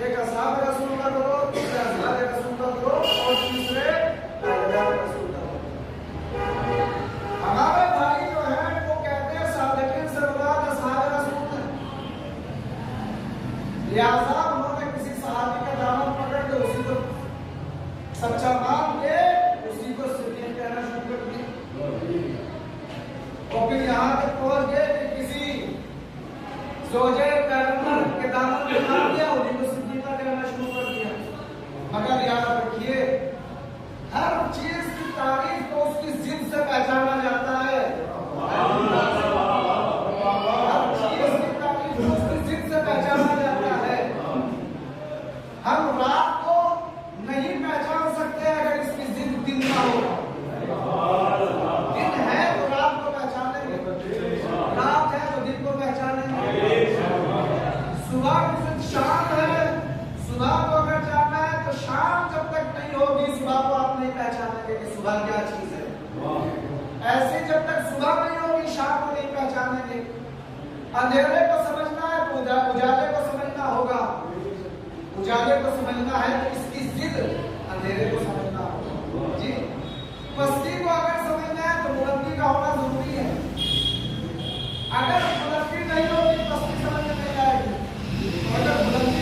एक असाब रसूल का करो, दूसरे अजहार रसूल का करो और तीसरे अजहार रसूल का करो। हमारे भाई जो है वो कहते हैं सादिकीन से मुराद असाब रसूल है, लिहाजा उन्होंने किसी सहाबी का दामन पकड़ के उसी को सच्चा मान के उसी को सिद्दीक कहना शुरू कर दिया। और फिर यहाँ तक पहुंच गए कि किसी ज़ौजे पैगंबर के दामन में आ गया, उन्हीं को सिद्दीका कहना शुरू कर दिया। मगर याद रखिए, हर चीज की तारीफ को उसकी जिद से पहचाना जाता है। हर चीज की तारीफ को उसकी जिद से पहचाना जाता है। हम रात को नहीं पहचान सकते अगर इसकी जिद दिन ना हो। दिन है तो रात को पहचानेंगे, रात है तो दिन को पहचानेंगे। सुबह की जिद शाम है, सुबह को अगर जानना है तो शाम जब तक नहीं होगी सुबह को आप नहीं पहचानेंगे कि सुबह क्या चीज है। ऐसे जब तक सुबह नहीं होगी शाम को नहीं पहचानेंगे। अंधेरे को समझना है तो उजाले को समझना होगा, उजाले को समझना है तो इसकी जिद अंधेरे को समझना होगा जी। पस्ती को अगर समझना है तो बुलंदी का होना जरूरी है। अगर बुलंदी नहीं होगी पस्ती समझ में नहीं आएगी, अगर बुलंदी